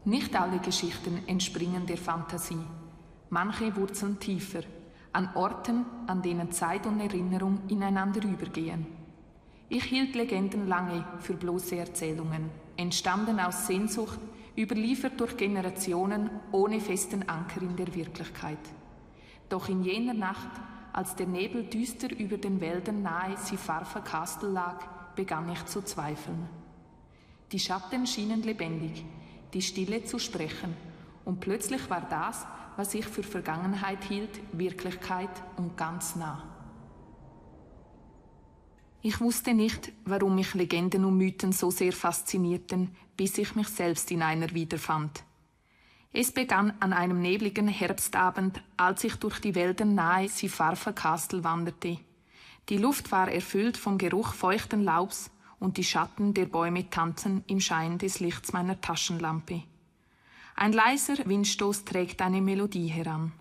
Nicht alle Geschichten entspringen der Fantasie. Manche wurzeln tiefer, an Orten, an denen Zeit und Erinnerung ineinander übergehen. Ich hielt Legenden lange für bloße Erzählungen, entstanden aus Sehnsucht, überliefert durch Generationen ohne festen Anker in der Wirklichkeit. Doch in jener Nacht, als der Nebel düster über den Wäldern nahe Sifarfa Castle lag, begann ich zu zweifeln. Die Schatten schienen lebendig, die Stille zu sprechen, und plötzlich war das, was ich für Vergangenheit hielt, Wirklichkeit und ganz nah. Ich wusste nicht, warum mich Legenden und Mythen so sehr faszinierten, bis ich mich selbst in einer wiederfand. Es begann an einem nebligen Herbstabend, als ich durch die Wälder nahe Sifarfa Castle wanderte. Die Luft war erfüllt vom Geruch feuchten Laubs und die Schatten der Bäume tanzen im Schein des Lichts meiner Taschenlampe. Ein leiser Windstoß trägt eine Melodie heran.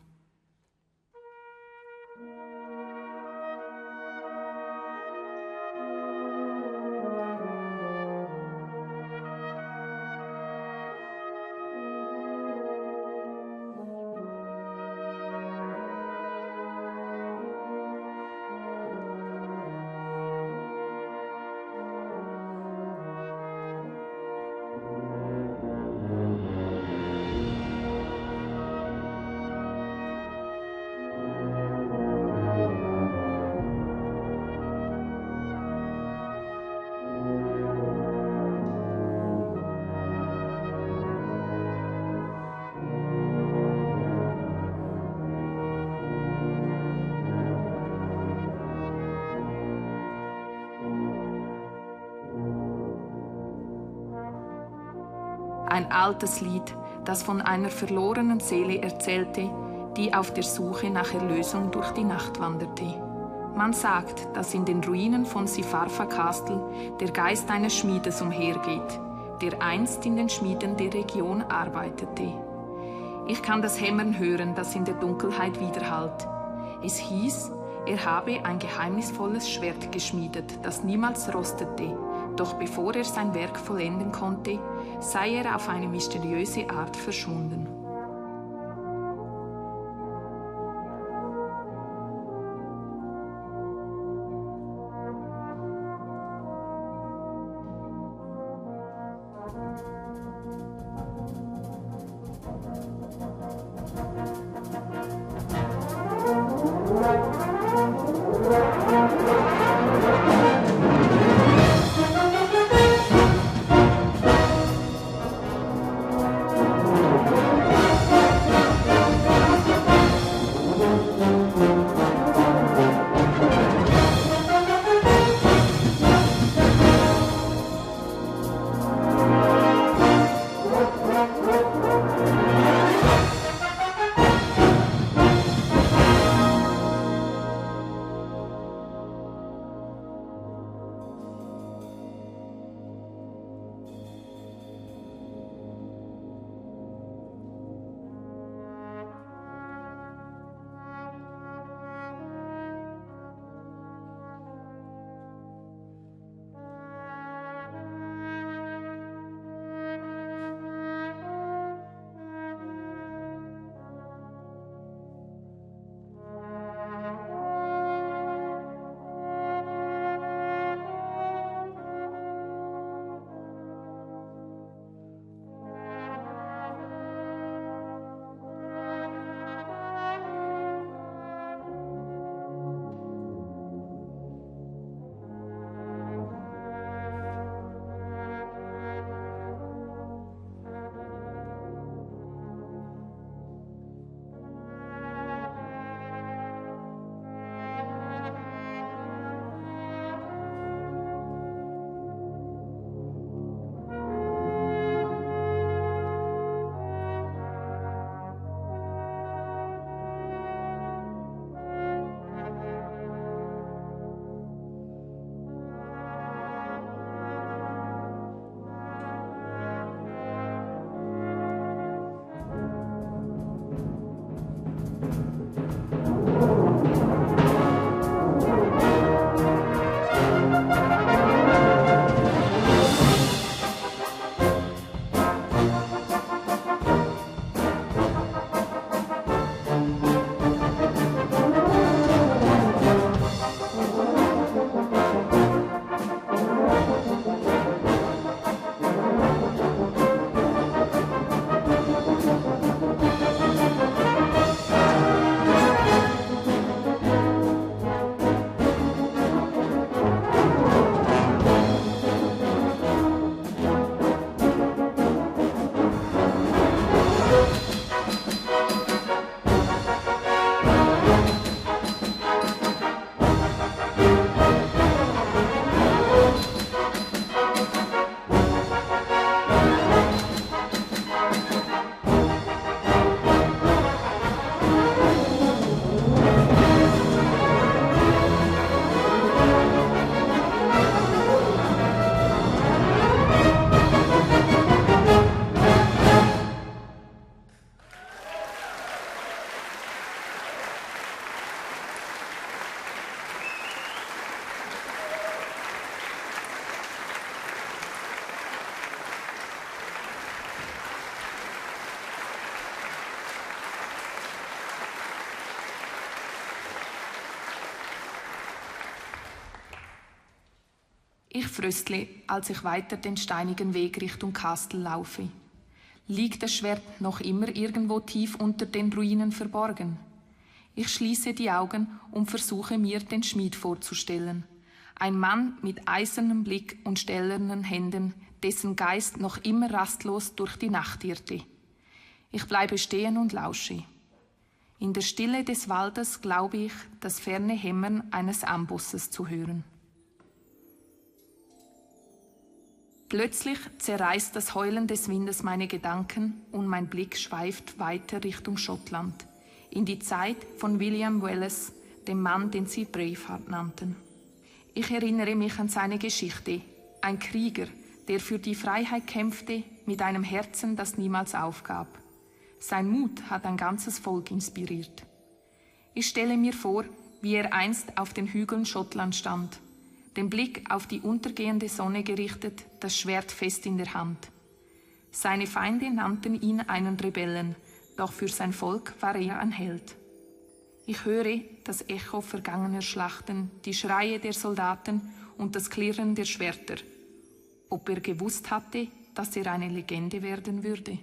Ein altes Lied, das von einer verlorenen Seele erzählte, die auf der Suche nach Erlösung durch die Nacht wanderte. Man sagt, dass in den Ruinen von Sifarfa Castle der Geist eines Schmiedes umhergeht, der einst in den Schmieden der Region arbeitete. Ich kann das Hämmern hören, das in der Dunkelheit widerhallt. Es hieß, er habe ein geheimnisvolles Schwert geschmiedet, das niemals rostete, doch bevor er sein Werk vollenden konnte, sei er auf eine mysteriöse Art verschwunden. Ich fröstle, als ich weiter den steinigen Weg Richtung Kastel laufe. Liegt das Schwert noch immer irgendwo tief unter den Ruinen verborgen? Ich schließe die Augen und versuche mir den Schmied vorzustellen. Ein Mann mit eisernem Blick und stählernen Händen, dessen Geist noch immer rastlos durch die Nacht irrte. Ich bleibe stehen und lausche. In der Stille des Waldes glaube ich, das ferne Hämmern eines Ambusses zu hören. Plötzlich zerreißt das Heulen des Windes meine Gedanken und mein Blick schweift weiter Richtung Schottland, in die Zeit von William Wallace, dem Mann, den sie Braveheart nannten. Ich erinnere mich an seine Geschichte, ein Krieger, der für die Freiheit kämpfte, mit einem Herzen, das niemals aufgab. Sein Mut hat ein ganzes Volk inspiriert. Ich stelle mir vor, wie er einst auf den Hügeln Schottland stand, den Blick auf die untergehende Sonne gerichtet, das Schwert fest in der Hand. Seine Feinde nannten ihn einen Rebellen, doch für sein Volk war er ein Held. Ich höre das Echo vergangener Schlachten, die Schreie der Soldaten und das Klirren der Schwerter. Ob er gewusst hatte, dass er eine Legende werden würde?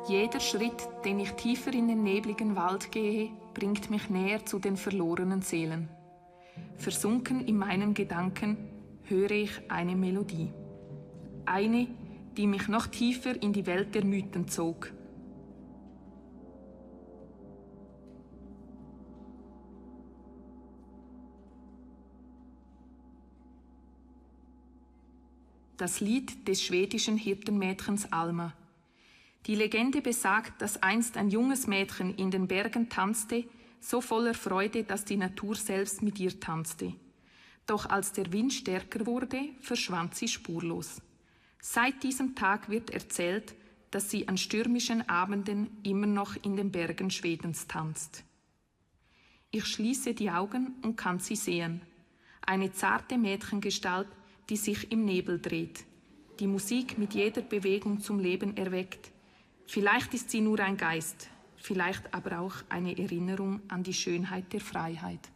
Jeder Schritt, den ich tiefer in den nebligen Wald gehe, bringt mich näher zu den verlorenen Seelen. Versunken in meinen Gedanken höre ich eine Melodie. Eine, die mich noch tiefer in die Welt der Mythen zog. Das Lied des schwedischen Hirtenmädchens Alma. Die Legende besagt, dass einst ein junges Mädchen in den Bergen tanzte, so voller Freude, dass die Natur selbst mit ihr tanzte. Doch als der Wind stärker wurde, verschwand sie spurlos. Seit diesem Tag wird erzählt, dass sie an stürmischen Abenden immer noch in den Bergen Schwedens tanzt. Ich schließe die Augen und kann sie sehen. Eine zarte Mädchengestalt, die sich im Nebel dreht, die Musik mit jeder Bewegung zum Leben erweckt, Vielleicht ist sie nur ein Geist, vielleicht aber auch eine Erinnerung an die Schönheit der Freiheit.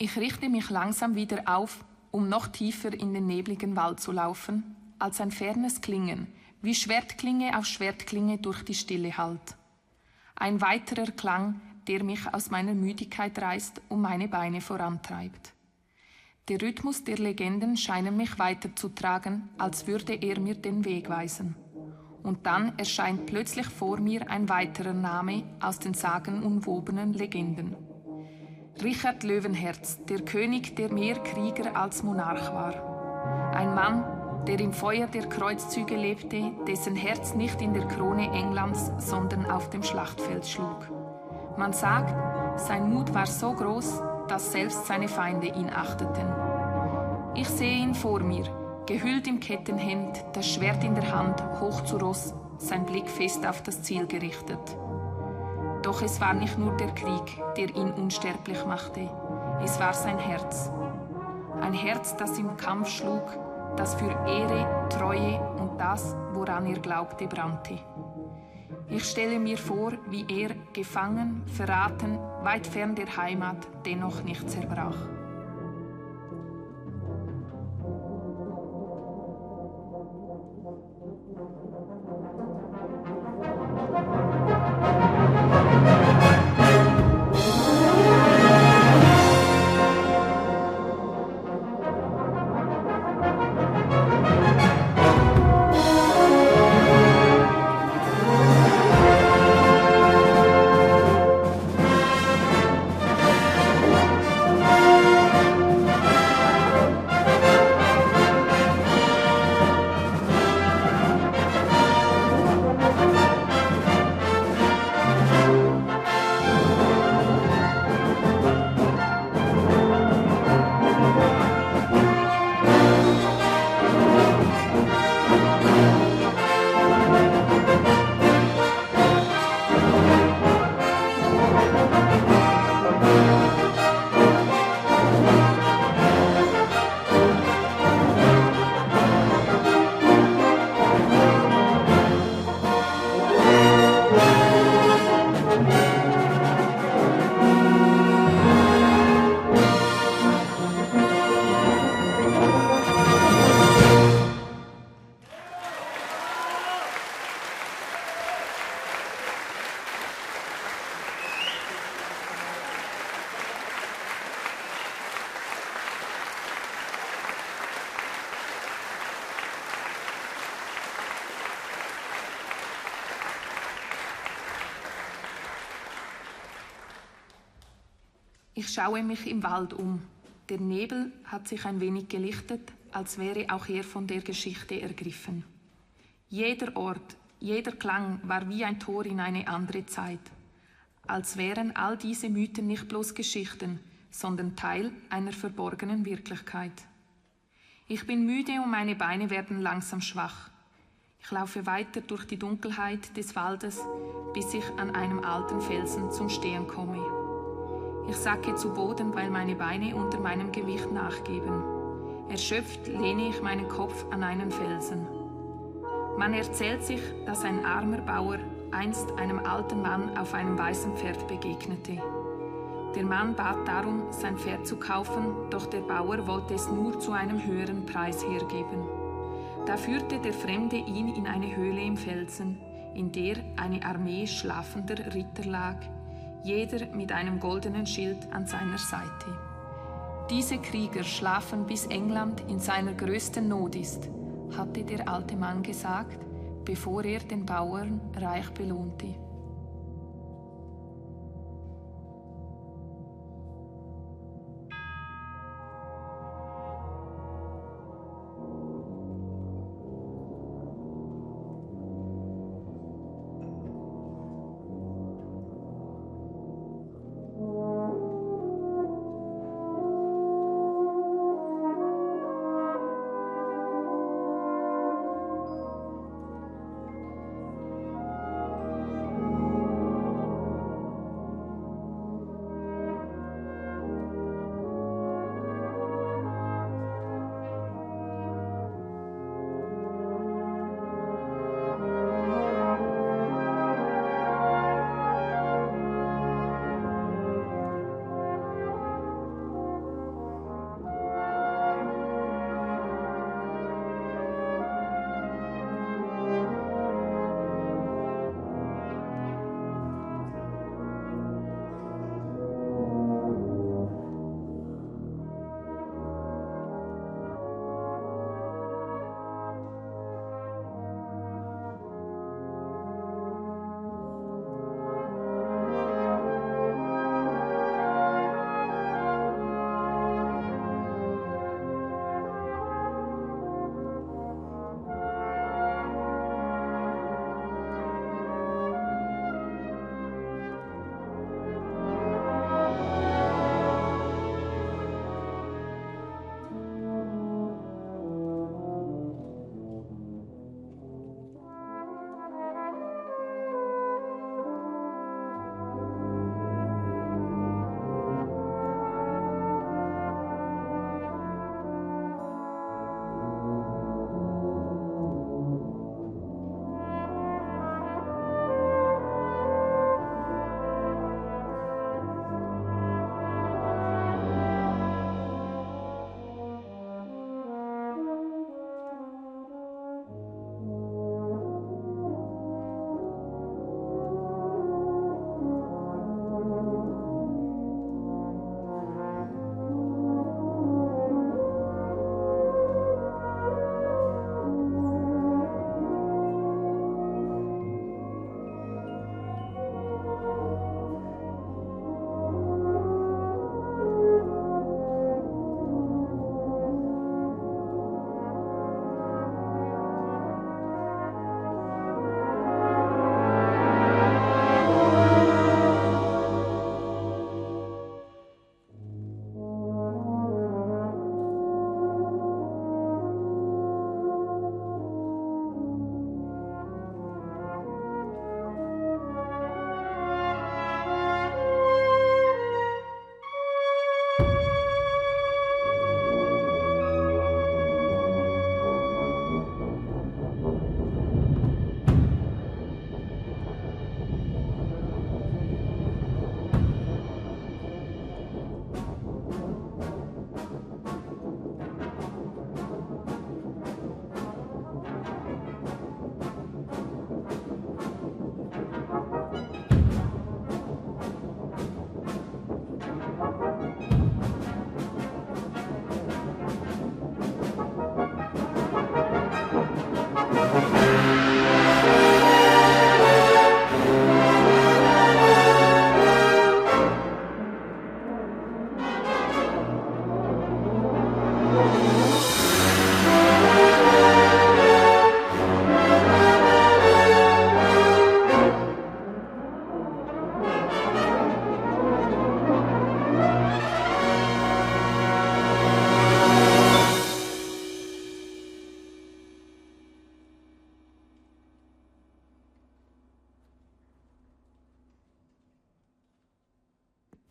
Ich richte mich langsam wieder auf, um noch tiefer in den nebligen Wald zu laufen, als ein fernes Klingen, wie Schwertklinge auf Schwertklinge durch die Stille hallt. Ein weiterer Klang, der mich aus meiner Müdigkeit reißt und meine Beine vorantreibt. Der Rhythmus der Legenden scheint mich weiterzutragen, als würde er mir den Weg weisen. Und dann erscheint plötzlich vor mir ein weiterer Name aus den sagenumwobenen Legenden. Richard Löwenherz, der König, der mehr Krieger als Monarch war. Ein Mann, der im Feuer der Kreuzzüge lebte, dessen Herz nicht in der Krone Englands, sondern auf dem Schlachtfeld schlug. Man sagt, sein Mut war so groß, dass selbst seine Feinde ihn achteten. Ich sehe ihn vor mir, gehüllt im Kettenhemd, das Schwert in der Hand, hoch zu Ross, sein Blick fest auf das Ziel gerichtet. Doch es war nicht nur der Krieg, der ihn unsterblich machte. Es war sein Herz. Ein Herz, das im Kampf schlug, das für Ehre, Treue und das, woran er glaubte, brannte. Ich stelle mir vor, wie er, gefangen, verraten, weit fern der Heimat, dennoch nicht zerbrach. Ich schaue mich im Wald um. Der Nebel hat sich ein wenig gelichtet, als wäre auch er von der Geschichte ergriffen. Jeder Ort, jeder Klang war wie ein Tor in eine andere Zeit, als wären all diese Mythen nicht bloß Geschichten, sondern Teil einer verborgenen Wirklichkeit. Ich bin müde und meine Beine werden langsam schwach. Ich laufe weiter durch die Dunkelheit des Waldes, bis ich an einem alten Felsen zum Stehen komme. Ich sacke zu Boden, weil meine Beine unter meinem Gewicht nachgeben. Erschöpft lehne ich meinen Kopf an einen Felsen. Man erzählt sich, dass ein armer Bauer einst einem alten Mann auf einem weißen Pferd begegnete. Der Mann bat darum, sein Pferd zu kaufen, doch der Bauer wollte es nur zu einem höheren Preis hergeben. Da führte der Fremde ihn in eine Höhle im Felsen, in der eine Armee schlafender Ritter lag, jeder mit einem goldenen Schild an seiner Seite. Diese Krieger schlafen, bis England in seiner größten Not ist, hatte der alte Mann gesagt, bevor er den Bauern reich belohnte.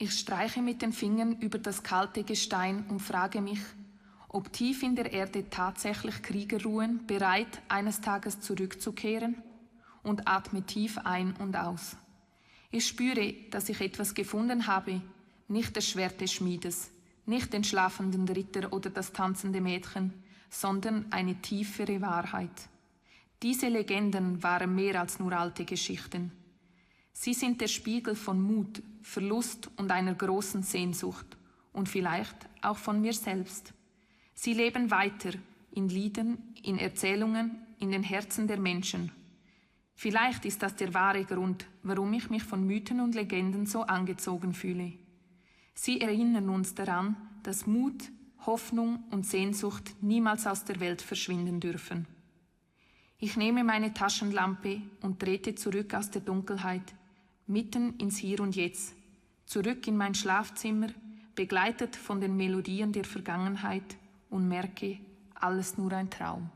Ich streiche mit den Fingern über das kalte Gestein und frage mich, ob tief in der Erde tatsächlich Krieger ruhen, bereit, eines Tages zurückzukehren, und atme tief ein und aus. Ich spüre, dass ich etwas gefunden habe, nicht das Schwert des Schmiedes, nicht den schlafenden Ritter oder das tanzende Mädchen, sondern eine tiefere Wahrheit. Diese Legenden waren mehr als nur alte Geschichten. Sie sind der Spiegel von Mut, Verlust und einer großen Sehnsucht und vielleicht auch von mir selbst. Sie leben weiter in Liedern, in Erzählungen, in den Herzen der Menschen. Vielleicht ist das der wahre Grund, warum ich mich von Mythen und Legenden so angezogen fühle. Sie erinnern uns daran, dass Mut, Hoffnung und Sehnsucht niemals aus der Welt verschwinden dürfen. Ich nehme meine Taschenlampe und trete zurück aus der Dunkelheit, mitten ins Hier und Jetzt, zurück in mein Schlafzimmer, begleitet von den Melodien der Vergangenheit und merke, alles nur ein Traum.